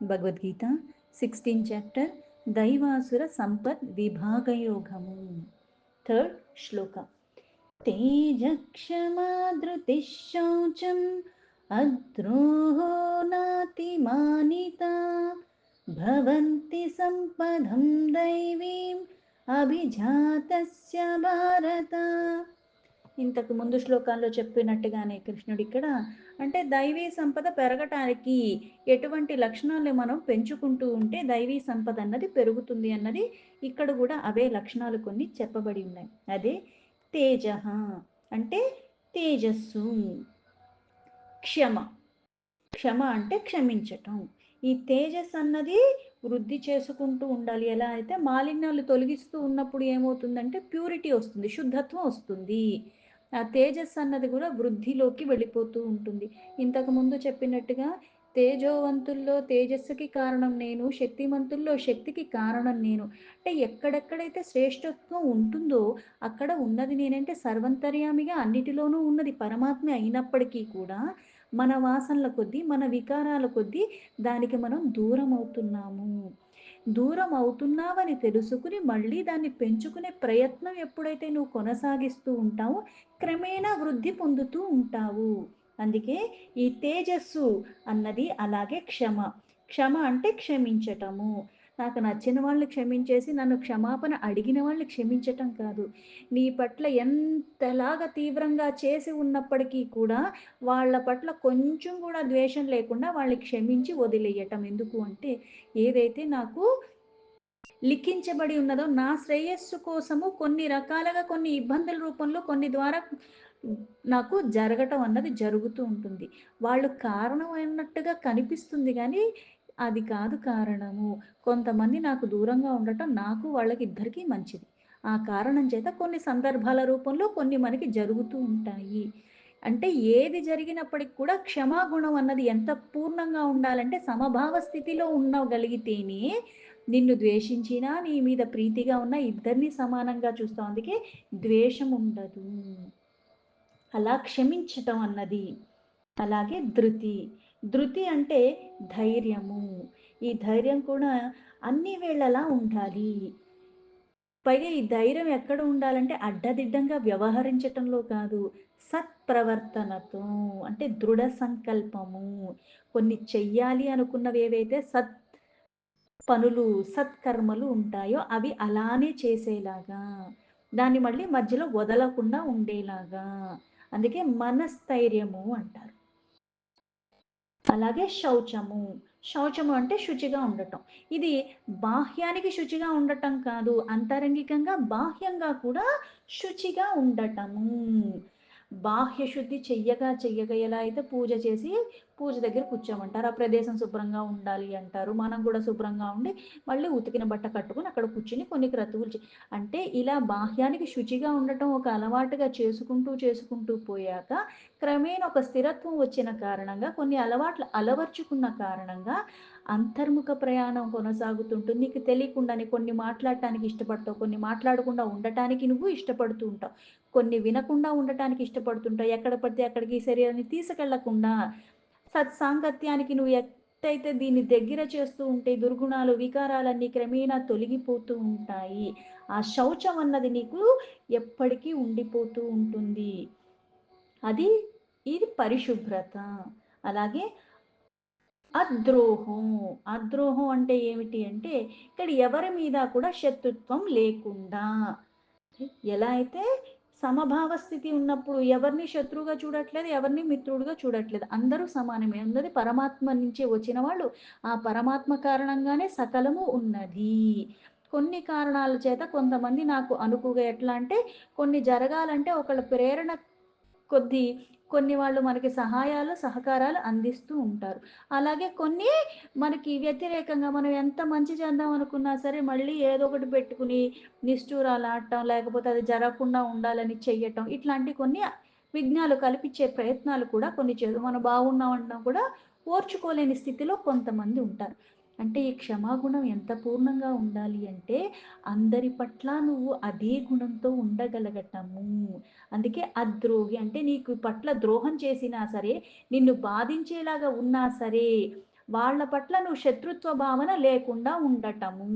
Bhagavad Gita 16th chapter దైవాసుర సంపద్ విభాగయోగము. థర్డ్ శ్లోక. తేజక్షమా ధృతిః శౌచం అద్రోహో నాతిమానితా భవంతి సంపదం దైవీం అభిజాతస్య భారత. ఇంతకు ముందు శ్లోకాల్లో చెప్పినట్టుగానే కృష్ణుడు ఇక్కడ అంటే దైవీ సంపద పెరగటానికి ఎటువంటి లక్షణాలు మనం పెంచుకుంటూ ఉంటే దైవీ సంపద అన్నది పెరుగుతుంది అన్నది ఇక్కడ కూడా అవే లక్షణాలు కొన్ని చెప్పబడి ఉన్నాయి. అదే తేజ అంటే తేజస్సు, క్షమ, క్షమ అంటే క్షమించటం. ఈ తేజస్ అన్నది వృద్ధి చేసుకుంటూ ఉండాలి. ఎలా అయితే మాలిన్యాలు తొలగిస్తూ ఉన్నప్పుడు ఏమవుతుందంటే ప్యూరిటీ వస్తుంది, శుద్ధత్వం వస్తుంది. ఆ తేజస్ అన్నది కూడా వృద్ధిలోకి వెళ్ళిపోతూ ఉంటుంది. ఇంతకు ముందు చెప్పినట్టుగా తేజోవంతుల్లో తేజస్సుకి కారణం నేను, శక్తిమంతుల్లో శక్తికి కారణం నేను. అంటే ఎక్కడెక్కడైతే శ్రేష్ఠత్వం ఉంటుందో అక్కడ ఉన్నది నేనంటే సర్వంతర్యామిగా అన్నిటిలోనూ ఉన్నది పరమాత్మ అయినప్పటికీ కూడా మన వాసనల కొద్దీ, మన వికారాల కొద్దీ దానికి మనం దూరం అవుతున్నాము. దూరం అవుతున్నావని తెలుసుకుని మళ్ళీ దాన్ని పెంచుకునే ప్రయత్నం ఎప్పుడైతే నువ్వు కొనసాగిస్తూ ఉంటావో క్రమేణా వృద్ధి పొందుతూ ఉంటావు. అందుకే ఈ తేజస్సు అన్నది అలాగే క్షమ. క్షమ అంటే క్షమించటము. నాకు నచ్చిన వాళ్ళని క్షమించేసి నన్ను క్షమాపణ అడిగిన వాళ్ళని క్షమించటం కాదు. నీ పట్ల ఎంతలాగా తీవ్రంగా చేసి ఉన్నప్పటికీ కూడా వాళ్ళ పట్ల కొంచెం కూడా ద్వేషం లేకుండా వాళ్ళని క్షమించి వదిలేయటం. ఎందుకు అంటే ఏదైతే నాకు లిఖించబడి ఉన్నదో నా శ్రేయస్సు కోసము కొన్ని రకాలుగా కొన్ని ఇబ్బందుల రూపంలో కొన్ని ద్వారా నాకు జరగటం అన్నది జరుగుతూ ఉంటుంది. వాళ్ళు కారణం అన్నట్టుగా కనిపిస్తుంది కానీ అది కాదు కారణము. కొంతమంది నాకు దూరంగా ఉండటం నాకు వాళ్ళకి ఇద్దరికీ మంచిది. ఆ కారణం చేత కొన్ని సందర్భాల రూపంలో కొన్ని మనకి జరుగుతూ ఉంటాయి. అంటే ఏది జరిగినప్పటికి కూడా క్షమాగుణం అన్నది ఎంత పూర్ణంగా ఉండాలంటే సమభావ స్థితిలో ఉండగలిగితేనే నిన్ను ద్వేషించినా నీ మీద ప్రీతిగా ఉన్న ఇద్దరిని సమానంగా చూస్తాం. అందుకే ద్వేషం ఉండదు. అలా క్షమించటం అన్నది. అలాగే ధృతి. ధృతి అంటే ధైర్యము. ఈ ధైర్యం కూడా అన్ని వేళలా ఉండాలి. పైగా ఈ ధైర్యం ఎక్కడ ఉండాలంటే అడ్డదిడ్డంగా వ్యవహరించటంలో కాదు, సత్ప్రవర్తనతో అంటే దృఢ సంకల్పము. కొన్ని చెయ్యాలి అనుకున్నవి ఏవైతే పనులు, సత్కర్మలు ఉంటాయో అవి అలానే చేసేలాగా, దాన్ని మళ్ళీ మధ్యలో వదలకుండా ఉండేలాగా. అందుకే మనస్థైర్యము అంటారు. అలాగే శౌచము. శౌచము అంటే శుచిగా ఉండటం. ఇది బాహ్యానికి శుచిగా ఉండటం కాదు, అంతరంగికంగా, బాహ్యంగా కూడా శుచిగా ఉండటము. బాహ్య శుద్ధి చెయ్యగా చెయ్యగా ఎలా అయితే పూజ చేసి పూజ దగ్గర కూర్చోమంటారు. ఆ ప్రదేశం శుభ్రంగా ఉండాలి అంటారు. మనం కూడా శుభ్రంగా ఉండి మళ్ళీ ఉతికిన బట్ట కట్టుకొని అక్కడ కూర్చుని కొన్ని క్రతువులు అంటే ఇలా బాహ్యానికి శుచిగా ఉండటం ఒక అలవాటుగా చేసుకుంటూ చేసుకుంటూ పోయాక క్రమేణా ఒక స్థిరత్వం వచ్చిన కారణంగా కొన్ని అలవాట్లు అలవర్చుకున్న కారణంగా అంతర్ముఖ ప్రయాణం కొనసాగుతుంటుంది. నీకు తెలియకుండానే కొన్ని మాట్లాడటానికి ఇష్టపడతావు, కొన్ని మాట్లాడకుండా ఉండటానికి నువ్వు ఇష్టపడుతూ ఉంటావు, కొన్ని వినకుండా ఉండటానికి ఇష్టపడుతుంటావు, ఎక్కడ పడితే అక్కడికి శరీరాన్ని తీసుకెళ్లకుండా సత్సాంగత్యానికి నువ్వు ఎట్టయితే దీన్ని దగ్గర చేస్తూ ఉంటే దుర్గుణాలు వికారాలన్నీ క్రమేణా తొలగిపోతూ ఉంటాయి. ఆ శౌచం అన్నది నీకు ఎప్పటికీ ఉండిపోతూ ఉంటుంది. అది ఇది పరిశుభ్రత. అలాగే అద్రోహం. అద్రోహం అంటే ఏమిటి అంటే ఇక్కడ ఎవరి మీద కూడా శత్రుత్వం లేకుండా. ఎలా అయితే సమభావ స్థితి ఉన్నప్పుడు ఎవరిని శత్రువుగా చూడట్లేదు, ఎవరిని మిత్రుడుగా చూడట్లేదు. అందరూ సమానమే. అందరూ పరమాత్మ నుంచే వచ్చిన వాళ్ళు. ఆ పరమాత్మ కారణంగానే సకలము ఉన్నది. కొన్ని కారణాల చేత కొంతమంది నాకు అనుకువగా ఎట్లా అంటే కొన్ని జరగాలంటే ఒకళ్ళ ప్రేరణ కొద్దీ కొన్ని వాళ్ళు మనకి సహాయాలు, సహకారాలు అందిస్తూ ఉంటారు. అలాగే కొన్ని మనకి వ్యతిరేకంగా మనం ఎంత మంచి చేద్దాం అనుకున్నా సరే మళ్ళీ ఏదో ఒకటి పెట్టుకుని నిష్ఠూరాలాడటం, లేకపోతే అది జరగకుండా ఉండాలని చెయ్యటం, ఇట్లాంటి కొన్ని విఘ్నాలు కల్పించే ప్రయత్నాలు కూడా కొన్ని మనం బాగున్నామన్నా కూడా ఓర్చుకోలేని స్థితిలో కొంతమంది ఉంటారు. అంటే ఈ క్షమాగుణం ఎంత పూర్ణంగా ఉండాలి అంటే అందరి పట్ల నువ్వు అదే గుణంతో ఉండగలగటము. అందుకే అద్రోహి అంటే నీకు పట్ల ద్రోహం చేసినా సరే, నిన్ను బాధించేలాగా ఉన్నా సరే, వాళ్ళ పట్ల నువ్వు శత్రుత్వ భావన లేకుండా ఉండటము.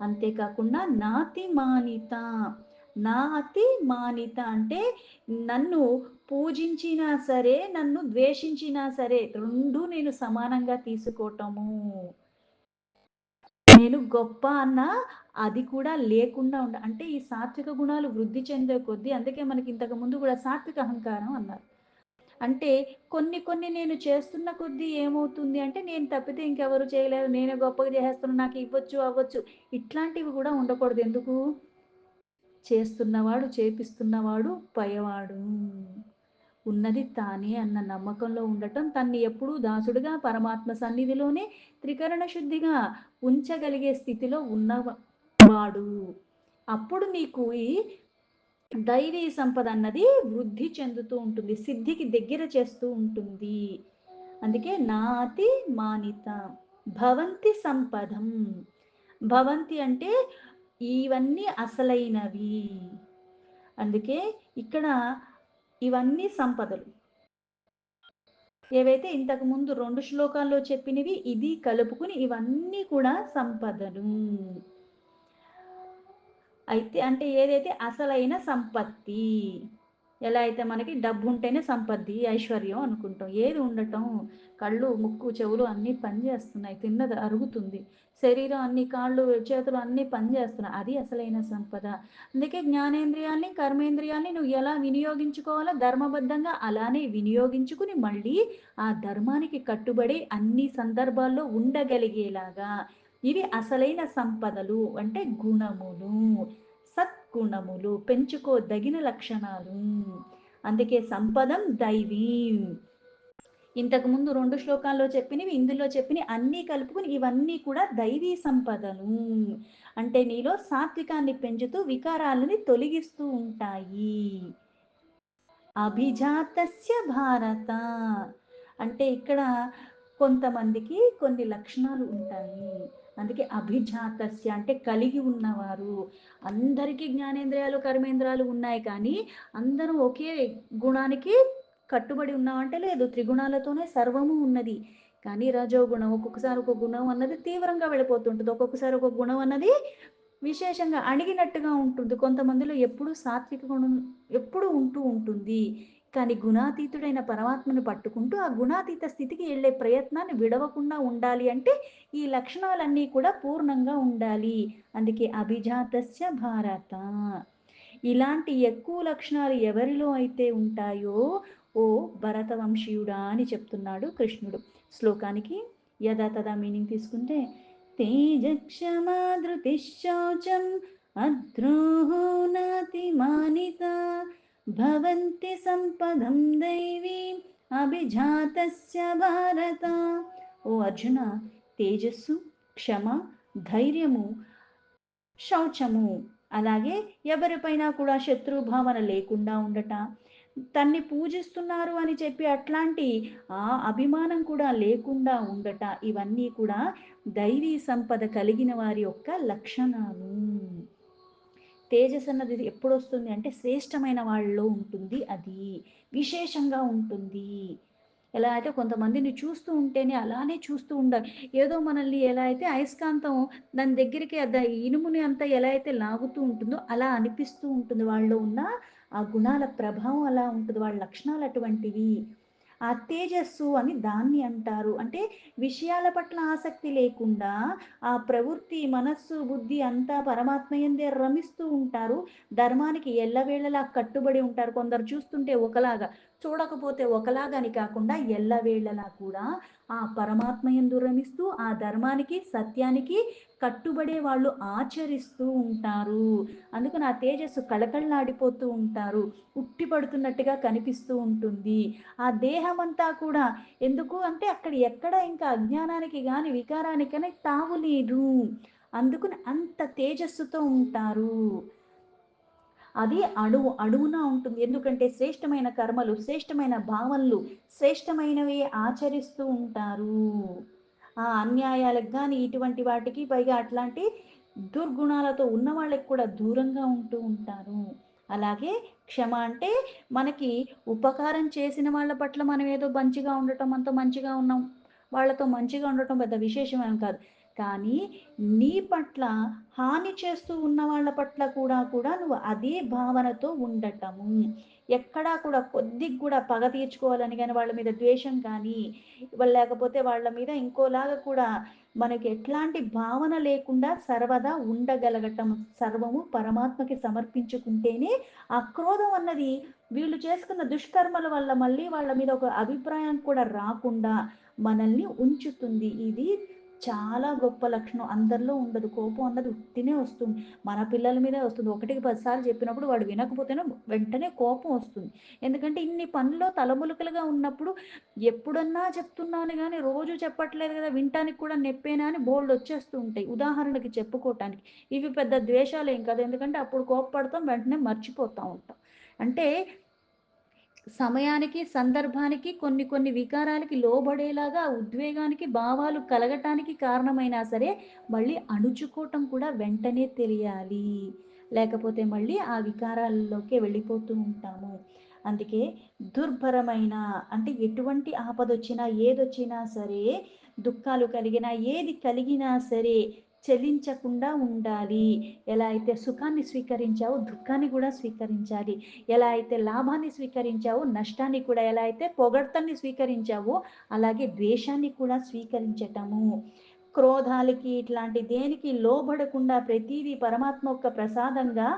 అంతేకాకుండా నాతి మానిత. నాతి మానిత అంటే నన్ను పూజించినా సరే, నన్ను ద్వేషించినా సరే, 2 నేను సమానంగా తీసుకోవటము. నేను గొప్ప అన్న అది కూడా లేకుండా అంటే ఈ సాత్విక గుణాలు వృద్ధి చెందే కొద్దీ, అందుకే మనకి ఇంతకు ముందు కూడా సాత్విక అహంకారం అన్నారు. అంటే కొన్ని కొన్ని నేను చేస్తున్న కొద్దీ ఏమవుతుంది అంటే, నేను తప్పితే ఇంకెవరు చేయలేరు, నేనే గొప్పగా చేసేస్తున్నా, నాకు ఇవ్వచ్చు, అవ్వచ్చు, ఇట్లాంటివి కూడా ఉండకూడదు. ఎందుకు? చేస్తున్నవాడు, చేపిస్తున్నవాడు పైవాడు. ఉన్నది తానే అన్న నమ్మకంలో ఉండటం, తన్ని ఎప్పుడూ దాసుడుగా పరమాత్మ సన్నిధిలోనే త్రికరణ శుద్ధిగా ఉంచగలిగే స్థితిలో ఉన్నవాడు. అప్పుడు నీకు ఈ దైవీ సంపద అన్నది వృద్ధి చెందుతూ ఉంటుంది, సిద్ధికి దగ్గర చేస్తూ ఉంటుంది. అందుకే నాతి మానిత భవంతి సంపదం. భవంతి అంటే ఇవన్నీ అసలైనవి. అందుకే ఇక్కడ ఇవన్నీ సంపదలు. ఏవైతే ఇంతకు ముందు 2 శ్లోకాల్లో చెప్పినవి ఇది కలుపుకుని ఇవన్నీ కూడా సంపదలు. అయితే అంటే ఏదైతే అసలైన సంపత్తి. ఎలా అయితే మనకి డబ్బు ఉంటేనే సంపత్తి, ఐశ్వర్యం అనుకుంటాం. ఏది ఉండటం? కళ్ళు, ముక్కు, చెవులు అన్నీ పనిచేస్తున్నాయి. తిన్నది అరుగుతుంది. శరీరం అన్ని కాళ్ళు, చేతులు అన్నీ పనిచేస్తున్నాయి. అది అసలైన సంపద. అందుకే జ్ఞానేంద్రియాల్ని, కర్మేంద్రియాల్ని నువ్వు ఎలా వినియోగించుకోవాలో ధర్మబద్ధంగా అలానే వినియోగించుకుని మళ్ళీ ఆ ధర్మానికి కట్టుబడి అన్ని సందర్భాల్లో ఉండగలిగేలాగా, ఇవి అసలైన సంపదలు అంటే గుణములు, సద్గుణములు, పెంచుకోదగిన లక్షణాలు. అందుకే సంపదం దైవీం. ఇంతకు ముందు 2 శ్లోకాల్లో చెప్పినవి, ఇందులో చెప్పినవి అన్నీ కలుపుకుని ఇవన్నీ కూడా దైవీ సంపదలు. అంటే నీలో సాత్వికాన్ని పెంచుతూ వికారాలని తొలగిస్తూ ఉంటాయి. అభిజాతస్య భారత అంటే ఇక్కడ కొంతమందికి కొన్ని లక్షణాలు ఉంటాయి. అందుకే అభిజాతస్య అంటే కలిగి ఉన్నవారు. అందరికీ జ్ఞానేంద్రియాలు, కర్మేంద్రియాలు ఉన్నాయి కానీ అందరూ ఒకే గుణానికి కట్టుబడి ఉన్నామంటే లేదు. త్రిగుణాలతోనే సర్వము ఉన్నది. కానీ రజోగుణం ఒక్కొక్కసారి ఒక గుణం అన్నది తీవ్రంగా వెళ్ళిపోతుంటుంది. ఒక్కొక్కసారి ఒక గుణం అన్నది విశేషంగా అణిగినట్టుగా ఉంటుంది. కొంతమందిలో ఎప్పుడూ సాత్విక గుణం ఎప్పుడూ ఉంటూ ఉంటుంది. కానీ గుణాతీతుడైన పరమాత్మను పట్టుకుంటూ ఆ గుణాతీత స్థితికి వెళ్ళే ప్రయత్నాన్ని విడవకుండా ఉండాలి అంటే ఈ లక్షణాలన్నీ కూడా పూర్ణంగా ఉండాలి. అందుకే అభిజాతస్య భారత. ఇలాంటి ఎక్కువ లక్షణాలు ఎవరిలో అయితే ఉంటాయో ఓ భరతవంశీయుడా అని చెప్తున్నాడు కృష్ణుడు. శ్లోకానికి యథా తథా మీనింగ్ తీసుకుంటే తేజక్షమా ధృతిశ్చౌచం అద్రోహో నాతిమానిత భవంతి సంపదం దైవీం అభిజాతస్య భారత. ఓ అర్జున, తేజస్సు, క్షమ, ధైర్యము, శౌచము, అలాగే ఎవరిపైన కూడా శత్రుభావన లేకుండా ఉండట, తన్ని పూజిస్తున్నారు అని చెప్పి అట్లాంటి ఆ అభిమానం కూడా లేకుండా ఉండట, ఇవన్నీ కూడా దైవీ సంపద కలిగిన వారి యొక్క లక్షణాలు. తేజస్ అన్నది ఎప్పుడు వస్తుంది అంటే శ్రేష్టమైన వాళ్ళలో ఉంటుంది, అది విశేషంగా ఉంటుంది. ఎలా అయితే కొంతమందిని చూస్తూ ఉంటేనే అలానే చూస్తూ ఉండాలి. ఏదో మనల్ని ఎలా అయితే అయస్కాంతం దాని దగ్గరికి ఇనుముని అంతా ఎలా అయితే లాగుతూ ఉంటుందో అలా అనిపిస్తూ ఉంటుంది. వాళ్ళలో ఉన్న ఆ గుణాల ప్రభావం అలా ఉంటుంది. వాళ్ళ లక్షణాలు అటువంటివి. ఆ తేజస్సు అని దాన్ని అంటారు. అంటే విషయాల పట్ల ఆసక్తి లేకుండా ఆ ప్రవృత్తి, మనస్సు, బుద్ధి అంతా పరమాత్మయందే రమిస్తూ ఉంటారు. ధర్మానికి ఎల్లవేళలా కట్టుబడి ఉంటారు. కొందరు చూస్తుంటే ఒకలాగా, చూడకపోతే ఒకలాగా అని కాకుండా ఎల్లవేళలా కూడా ఆ పరమాత్మయందు రమిస్తూ ఆ ధర్మానికి, సత్యానికి కట్టుబడే వాళ్ళు ఆచరిస్తూ ఉంటారు. అందుకని ఆ తేజస్సు కళకళలాడిపోతూ ఉంటారు. ఉట్టిపడుతున్నట్టుగా కనిపిస్తూ ఉంటుంది. ఆ దేహం అంతా కూడా ఎందుకు అంటే అక్కడ ఎక్కడ ఇంకా అజ్ఞానానికి గాని వికారానికి కానీ తావు లేదు. అందుకని అంత తేజస్సుతో ఉంటారు. అది అణువు అణువున ఉంటుంది. ఎందుకంటే శ్రేష్టమైన కర్మలు, శ్రేష్టమైన భావనలు, శ్రేష్టమైనవి ఆచరిస్తూ ఉంటారు. ఆ అన్యాయాలకు కానీ ఇటువంటి వాటికి పైగా అట్లాంటి దుర్గుణాలతో ఉన్న వాళ్ళకి కూడా దూరంగా ఉంటూ ఉంటారు. అలాగే క్షమ అంటే మనకి ఉపకారం చేసిన వాళ్ళ పట్ల మనం ఏదో మంచిగా ఉండటం, అంత మంచిగా ఉన్నాం. వాళ్ళతో మంచిగా ఉండటం పెద్ద విశేషమేం కాదు. కానీ నీ పట్ల హాని చేస్తూ ఉన్న వాళ్ళ పట్ల కూడా నువ్వు అదే భావనతో ఉండటము. ఎక్కడా కూడా కొద్దిగా కూడా పగ తీర్చుకోవాలని గాని, వాళ్ళ మీద ద్వేషం కానీ, లేకపోతే వాళ్ళ మీద ఇంకోలాగా కూడా మనకి ఎట్లాంటి భావన లేకుండా సర్వదా ఉండగలగటం. సర్వము పరమాత్మకి సమర్పించుకుంటేనే ఆ క్రోధం అన్నది వీళ్ళు చేసుకున్న దుష్కర్మల వల్ల మళ్ళీ వాళ్ళ మీద ఒక అభిప్రాయం కూడా రాకుండా మనల్ని ఉంచుతుంది. ఇది చాలా గొప్ప లక్షణం. అందరిలో ఉండదు. కోపం అన్నది ఉట్టినే వస్తుంది. మన పిల్లల మీదే వస్తుంది. ఒకటికి 10 సార్లు చెప్పినప్పుడు వాడు వినకపోతేనే వెంటనే కోపం వస్తుంది. ఎందుకంటే ఇన్ని పనిలో తలములుకలుగా ఉన్నప్పుడు ఎప్పుడన్నా చెప్తున్నాను గానీ, రోజు చెప్పట్లేదు గదా! వినటానికి కూడా నెప్పేనా అని బోలెడొచ్చేస్తూ ఉంటాయి. ఉదాహరణకి చెప్పుకోటానికి. ఇవి పెద్ద ద్వేషాలేం కాదు. ఎందుకంటే అప్పుడు కోప్పడతాం, వెంటనే మర్చిపోతా ఉంటాం. అంటే సమయానికి, సందర్భానికి కొన్ని వికారాలకి లోబడేలాగా ఉద్వేగానికి, భావాలు కలగటానికి కారణమైనా సరే, మళ్ళీ అణుచుకోవటం కూడా వెంటనే తెలియాలి. లేకపోతే మళ్ళీ ఆ వికారాల్లోకే వెళ్ళిపోతూ ఉంటాము. అందుకే దుర్భరమైన అంటే ఎటువంటి ఆపదొచ్చినా, ఏదొచ్చినా సరే, దుఃఖాలు కలిగినా, ఏది కలిగినా సరే చలించకుండా ఉండాలి. ఎలా అయితే సుఖాన్ని స్వీకరించావో దుఃఖాన్ని గూడా స్వీకరించాలి. ఎలా అయితే లాభాన్ని స్వీకరించావో, నష్టాన్ని కూడా ఎలా అయితే పొగడ్తల్ని స్వీకరించావో, అలాగే ద్వేషాన్ని కూడా స్వీకరించటము. క్రోధాలకి ఇట్లాంటి దేనికి లోబడకుండా ప్రతీదీ పరమాత్మ యొక్క ప్రసాదంగా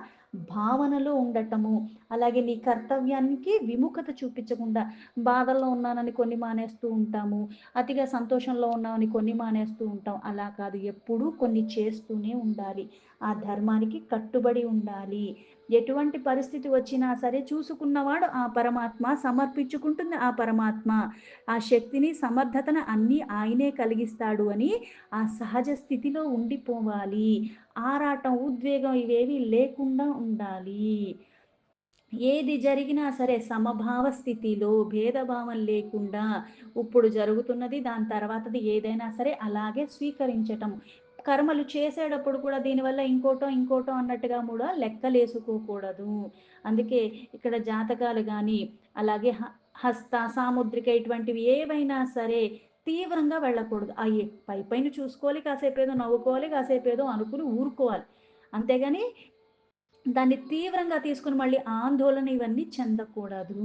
భావనలో ఉండటము. అలాగే నీ కర్తవ్యానికి విముఖత చూపించకుండా, బాధల్లో ఉన్నానని కొన్ని మానేస్తూ ఉంటాము. అతిగా సంతోషంలో ఉన్నామని కొన్ని మానేస్తూ ఉంటాం. అలా కాదు ఎప్పుడూ కొన్ని చేస్తూనే ఉండాలి. ఆ ధర్మానికి కట్టుబడి ఉండాలి. ఎటువంటి పరిస్థితి వచ్చినా సరే చూసుకున్నవాడు ఆ పరమాత్మ, సమర్పించుకుంటుంది ఆ పరమాత్మ. ఆ శక్తిని, సమర్థతను అన్నీ ఆయనే కలిగిస్తాడు అని ఆ సహజ స్థితిలో ఉండిపోవాలి. ఆరాటం, ఉద్వేగం ఇవేవి లేకుండా ఉండాలి. ఏది జరిగినా సరే సమభావ స్థితిలో భేదభావం లేకుండా ఇప్పుడు జరుగుతున్నది దాని తర్వాతది ఏదైనా సరే అలాగే స్వీకరించటం. కర్మలు చేసేటప్పుడు కూడా దీనివల్ల ఇంకోటో అన్నట్టుగా కూడా లెక్కలేసుకోకూడదు. అందుకే ఇక్కడ జాతకాలు గాని, అలాగే హస్త, సాముద్రిక ఇటువంటివి ఏవైనా సరే తీవ్రంగా వెళ్ళకూడదు. పైపైన చూసుకోవాలి, కాసేపేదో నవ్వుకోవాలి, కాసేపేదో అనుకుని ఊరుకోవాలి. అంతేగాని దాన్ని తీవ్రంగా తీసుకొని మళ్ళీ ఆందోళన ఇవన్నీ చెందకూడదు.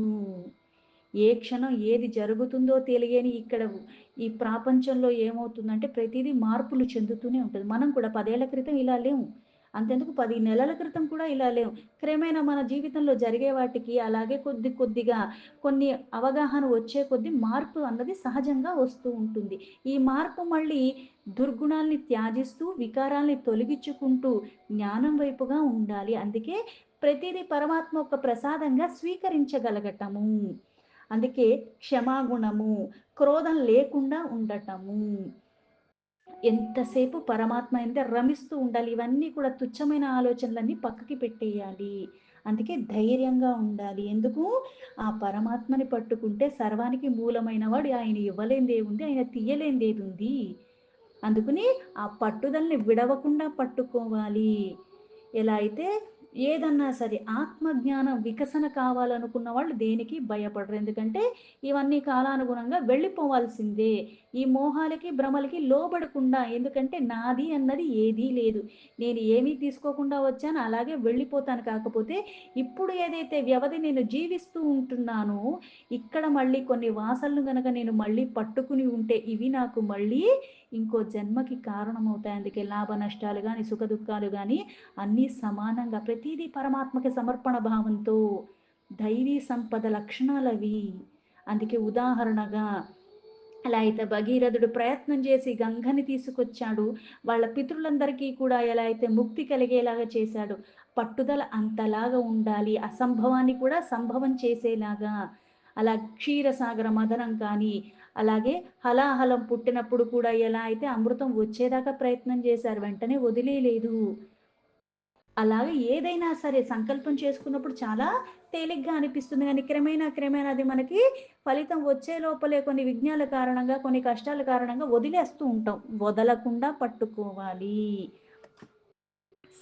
ఏ క్షణం ఏది జరుగుతుందో తెలియని ఇక్కడ ఈ ప్రాపంచంలో ఏమవుతుందంటే ప్రతీదీ మార్పులు చెందుతూనే ఉంటది. మనం కూడా 10 ఏళ్ల క్రితం ఇలా లేము. అంతెందుకు 10 నెలల క్రితం కూడా ఇలా లేము. క్రమేణా మన జీవితంలో జరిగే వాటికి అలాగే కొద్దిగా కొన్ని అవగాహన వచ్చే కొద్దీ మార్పు అన్నది సహజంగా వస్తూ ఉంటుంది. ఈ మార్పు మళ్ళీ దుర్గుణాల్ని త్యాజిస్తూ, వికారాల్ని తొలగించుకుంటూ జ్ఞానం వైపుగా ఉండాలి. అందుకే ప్రతీదీ పరమాత్మ యొక్క ప్రసాదంగా స్వీకరించగలగటము. అందుకే క్షమాగుణము, క్రోధం లేకుండా ఉండటము. ఎంతసేపు పరమాత్మ ఎందే రమిస్తూ ఉండాలి. ఇవన్నీ కూడా తుచ్చమైన ఆలోచనలన్నీ పక్కకి పెట్టేయాలి. అందుకే ధైర్యంగా ఉండాలి. ఎందుకు? ఆ పరమాత్మని పట్టుకుంటే సర్వానికి మూలమైన వాడు ఆయన ఇవ్వలేనిదేముంది? ఆయన తీయలేనిదేదుంది? అందుకని ఆ పట్టుదలని విడవకుండా పట్టుకోవాలి. ఎలా అయితే ఏదన్నా సరే ఆత్మజ్ఞానం వికసన కావాలనుకున్న వాళ్ళు దేనికి భయపడరు. ఎందుకంటే ఇవన్నీ కాలానుగుణంగా వెళ్ళిపోవాల్సిందే. ఈ మోహాలకి, భ్రమలకి లోబడకుండా ఎందుకంటే నాది అన్నది ఏదీ లేదు. నేను ఏమీ తీసుకోకుండా వచ్చాను అలాగే వెళ్ళిపోతాను. కాకపోతే ఇప్పుడు ఏదైతే వ్యవధి నేను జీవిస్తూ ఉంటున్నానో ఇక్కడ మళ్ళీ కొన్ని వాసనలు గనక నేను మళ్ళీ పట్టుకుని ఉంటే ఇవి నాకు మళ్ళీ ఇంకో జన్మకి కారణమవుతాయి. అందుకే లాభ నష్టాలు గాని, సుఖ దుఃఖాలు గాని అన్నీ సమానంగా ప్రతీదీ పరమాత్మకి సమర్పణ భావంతో దైవీ సంపద లక్షణాలవి. అందుకే ఉదాహరణగా అలా అయితే భగీరథుడు ప్రయత్నం చేసి గంగని తీసుకొచ్చాడు. వాళ్ళ పితరులందరికీ కూడా ఎలా అయితే ముక్తి కలిగేలాగా చేశాడు. పట్టుదల అంతలాగా ఉండాలి. అసంభవాన్ని కూడా సంభవం చేసేలాగా. అలా క్షీరసాగర మథనం కానీ, అలాగే హలాహలం పుట్టినప్పుడు కూడా ఎలా అయితే అమృతం వచ్చేదాకా ప్రయత్నం చేశారు. వెంటనే వదిలేయలేదు. అలాగే ఏదైనా సరే సంకల్పం చేసుకున్నప్పుడు చాలా తేలిగ్గా అనిపిస్తుంది గానీ క్రమేణా అది మనకి ఫలితం వచ్చే లోపలే కొన్ని విఘ్నాల కారణంగా, కొన్ని కష్టాల కారణంగా వదిలేస్తూ ఉంటాం. వదలకుండా పట్టుకోవాలి.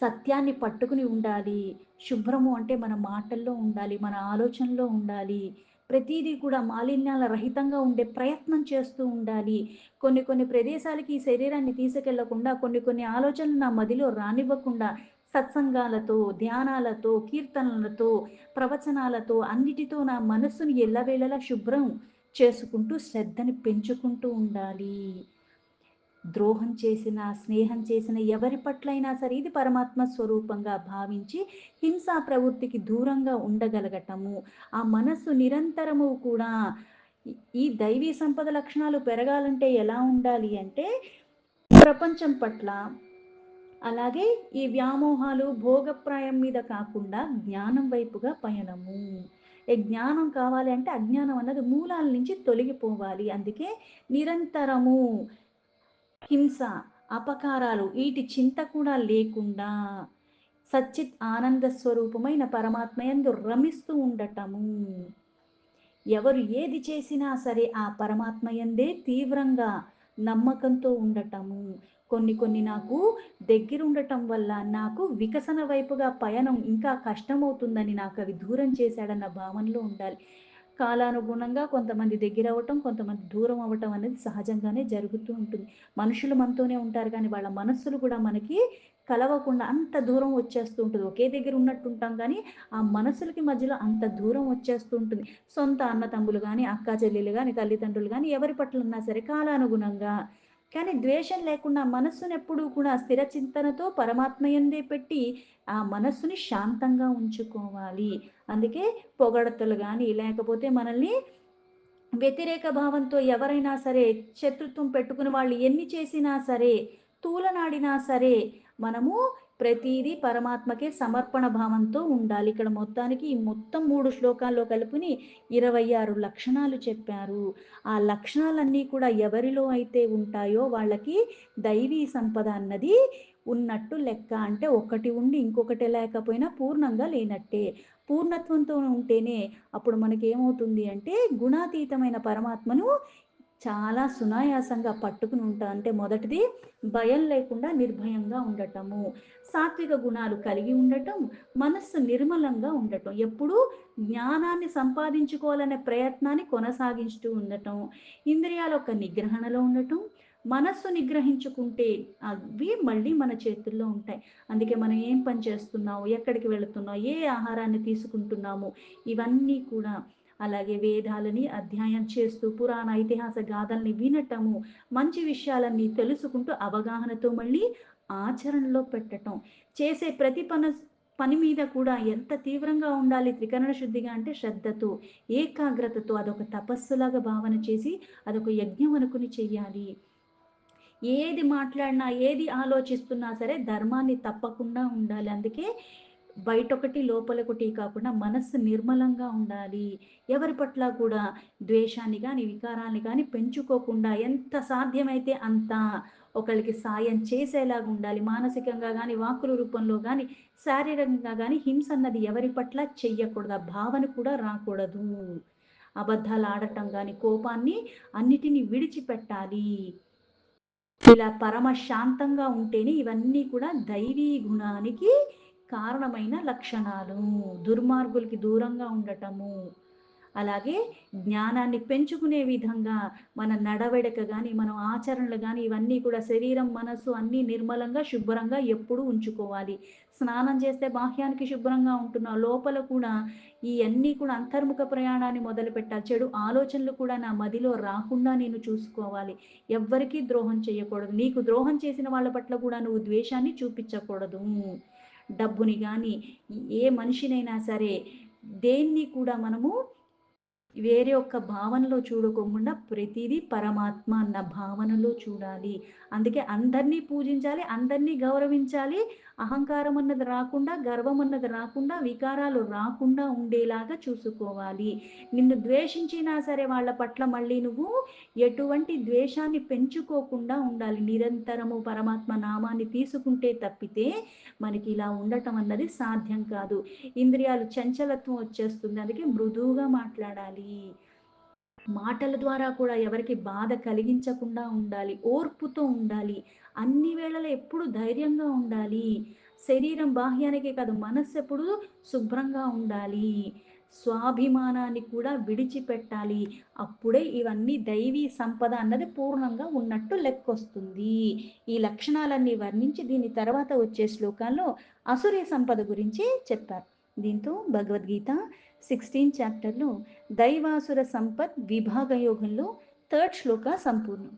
సత్యాన్ని పట్టుకుని ఉండాలి. శుభ్రము అంటే మన మాటల్లో ఉండాలి, మన ఆలోచనలో ఉండాలి. ప్రతీదీ కూడా మాలిన్యాల రహితంగా ఉండే ప్రయత్నం చేస్తూ ఉండాలి. కొన్ని కొన్ని ప్రదేశాలకి ఈ శరీరాన్ని తీసుకెళ్లకుండా, కొన్ని కొన్ని ఆలోచనలు నా మదిలో రానివ్వకుండా సత్సంగాలతో, ధ్యానాలతో, కీర్తనలతో, ప్రవచనాలతో అన్నిటితో నా మనస్సుని ఎల్లవేళలా శుభ్రం చేసుకుంటూ శ్రద్ధని పెంచుకుంటూ ఉండాలి. ద్రోహం చేసిన, స్నేహం చేసిన ఎవరి పట్లైనా సరే ఇది పరమాత్మ స్వరూపంగా భావించి హింసా ప్రవృత్తికి దూరంగా ఉండగలగటము. ఆ మనస్సు నిరంతరము కూడా ఈ దైవీ సంపద లక్షణాలు పెరగాలంటే ఎలా ఉండాలి అంటే, ప్రపంచం పట్ల, అలాగే ఈ వ్యామోహాలు, భోగప్రాయం మీద కాకుండా జ్ఞానం వైపుగా పయనము. జ్ఞానం కావాలి అంటే అజ్ఞానం అన్నది మూలాల నుంచి తొలగిపోవాలి. అందుకే నిరంతరము హింస, అపకారాలు ఈటి చింత కూడా లేకుండా సచ్చిత్ ఆనంద స్వరూపమైన పరమాత్మయందు రమిస్తూ ఉండటము. ఎవరు ఏది చేసినా సరే ఆ పరమాత్మయందే తీవ్రంగా నమ్మకంతో ఉండటము. కొన్ని కొన్ని నాకు దగ్గరుండటం వల్ల నాకు వికసన వైపుగా పయనం ఇంకా కష్టమవుతుందని నాకవి దూరం చేశాడన్న భావనలో ఉండాలి. కాలానుగుణంగా కొంతమంది దగ్గరవ్వటం, కొంతమంది దూరం అవ్వటం అనేది సహజంగానే జరుగుతూ ఉంటుంది. మనుషులు మనతోనే ఉంటారు కానీ వాళ్ళ మనస్సులు కూడా మనకి కలవకుండా అంత దూరం వచ్చేస్తూ ఉంటుంది. ఒకే దగ్గర ఉన్నట్టు ఉంటాం కానీ ఆ మనసులకి మధ్యలో అంత దూరం వచ్చేస్తూ ఉంటుంది. సొంత అన్నతమ్ములు గాని, అక్కా చెల్లెలు గాని, తల్లిదండ్రులు గాని ఎవరి పట్లన్నా సరే కాలానుగుణంగా. కానీ ద్వేషం లేకుండా మనస్సునెప్పుడూ కూడా స్థిర చింతనతో పరమాత్మయందే పెట్టి ఆ మనస్సుని శాంతంగా ఉంచుకోవాలి. అందుకే పొగడ్తలు గాని, లేకపోతే మనల్ని వ్యతిరేక భావంతో ఎవరైనా సరే శత్రుత్వం పెట్టుకుని వాళ్ళు ఎన్ని చేసినా సరే, తూలనాడినా సరే, మనము ప్రతీదీ పరమాత్మకే సమర్పణ భావంతో ఉండాలి. ఇక్కడ మొత్తానికి ఈ మొత్తం 3 శ్లోకాల్లో కలుపుని 26 లక్షణాలు చెప్పారు. ఆ లక్షణాలన్నీ కూడా ఎవరిలో అయితే ఉంటాయో వాళ్ళకి దైవీ సంపద అన్నది ఉన్నట్టు లెక్క. అంటే ఒకటి ఉండి ఇంకొకటి లేకపోయినా పూర్ణంగా లేనట్టే. పూర్ణత్వంతో ఉంటేనే అప్పుడు మనకేమవుతుంది అంటే గుణాతీతమైన పరమాత్మను చాలా సునాయాసంగా పట్టుకుని ఉంటాం. అంటే మొదటిది భయం లేకుండా నిర్భయంగా ఉండటము. సాత్విక గుణాలు కలిగి ఉండటం, మనస్సు నిర్మలంగా ఉండటం. ఎప్పుడూ జ్ఞానాన్ని సంపాదించుకోవాలనే ప్రయత్నాన్ని కొనసాగిస్తూ ఉండటం. ఇంద్రియాల యొక్క నిగ్రహణలో ఉండటం. మనస్సు నిగ్రహించుకుంటే అవి మళ్ళీ మన చేతుల్లో ఉంటాయి. అందుకే మనం ఏం పని చేస్తున్నాము, ఎక్కడికి వెళుతున్నాం, ఏ ఆహారాన్ని తీసుకుంటున్నాము, ఇవన్నీ కూడా అలాగే వేదాలని అధ్యయనం చేస్తూ పురాణ ఇతిహాస గాథల్ని వినటము, మంచి విషయాలన్నీ తెలుసుకుంటూ అవగాహనతో మళ్ళీ ఆచరణలో పెట్టటం. చేసే ప్రతి పని మీద కూడా ఎంత తీవ్రంగా ఉండాలి త్రికరణ శుద్ధిగా అంటే శ్రద్ధతో, ఏకాగ్రతతో అదొక తపస్సులాగా భావన చేసి అదొక యజ్ఞం అనుకుని చెయ్యాలి. ఏది మాట్లాడినా, ఏది ఆలోచిస్తున్నా సరే ధర్మాన్ని తప్పకుండా ఉండాలి. అందుకే బయటొకటి, లోపలొకటి కాకుండా మనస్సు నిర్మలంగా ఉండాలి. ఎవరి పట్ల కూడా ద్వేషాన్ని గాని, వికారాన్ని గాని పెంచుకోకుండా ఎంత సాధ్యమైతే అంత ఒకళ్ళకి సాయం చేసేలాగా ఉండాలి. మానసికంగా గాని, వాక్కుల రూపంలో గాని, శారీరకంగా గాని హింస అన్నది ఎవరి పట్ల చెయ్యకూడదు. ఆ భావన కూడా రాకూడదు. అబద్ధాలాడటం గాని, కోపాన్ని అన్నిటిని విడిచిపెట్టాలి. ఇలా పరమ శాంతంగా ఉంటేనే ఇవన్నీ కూడా దైవీ గుణానికి కారణమైన లక్షణాలు. దుర్మార్గులకి దూరంగా ఉండటము. అలాగే జ్ఞానాన్ని పెంచుకునే విధంగా మన నడవడిక గాని, మనం ఆచరణలు గాని ఇవన్నీ కూడా శరీరం, మనస్సు అన్నీ నిర్మలంగా, శుభ్రంగా ఎప్పుడూ ఉంచుకోవాలి. స్నానం చేస్తే బాహ్యానికి శుభ్రంగా ఉంటున్నాం. లోపల కూడా ఇయన్నీ కూడా అంతర్ముఖ ప్రయాణాన్ని మొదలుపెట్టాలి. చెడు ఆలోచనలు కూడా నా మదిలో రాకుండా నేను చూసుకోవాలి. ఎవ్వరికీ ద్రోహం చేయకూడదు. నీకు ద్రోహం చేసిన వాళ్ళ పట్ల కూడా నువ్వు ద్వేషాన్ని చూపించకూడదు. డబ్బుని గాని, ఏ మనిషినైనా సరే దేన్ని కూడా మనము వేరే ఒక్క భావనలో చూడకోకుండా ప్రతిదీ పరమాత్మ అన్న భావనలో చూడాలి. అందుకే అందరినీ పూజించాలి, అందరినీ గౌరవించాలి. అహంకారం అన్నది రాకుండా, గర్వం అన్నది రాకుండా, వికారాలు రాకుండా ఉండేలాగా చూసుకోవాలి. నిన్ను ద్వేషించినా సరే వాళ్ళ పట్ల మళ్ళీ నువ్వు ఎటువంటి ద్వేషాన్ని పెంచుకోకుండా ఉండాలి. నిరంతరము పరమాత్మ నామాన్ని తీసుకుంటే తప్పితే మనకి ఇలా ఉండటం అన్నది సాధ్యం కాదు. ఇంద్రియాలు చంచలత్వం వచ్చేస్తుంది. అందుకే మృదువుగా మాట్లాడాలి. మాటల ద్వారా కూడా ఎవరికి బాధ కలిగించకుండా ఉండాలి. ఓర్పుతో ఉండాలి. అన్ని వేళలా ఎప్పుడు ధైర్యంగా ఉండాలి. శరీరం బాహ్యానికే కాదు, మనస్సెప్పుడు శుభ్రంగా ఉండాలి. స్వాభిమానాన్ని కూడా విడిచిపెట్టాలి. అప్పుడే ఇవన్నీ దైవీ సంపద అన్నది పూర్ణంగా ఉన్నట్టు లెక్కొస్తుంది. ఈ లక్షణాలన్నీ వర్ణించి దీని తర్వాత వచ్చే శ్లోకాల్లో అసురీ సంపద గురించి చెప్పారు. దీంతో భగవద్గీత 16 చాప్టర్‌లో దైవాసుర సంపత్ విభాగ యోగంలో థర్డ్ శ్లోక సంపూర్ణం.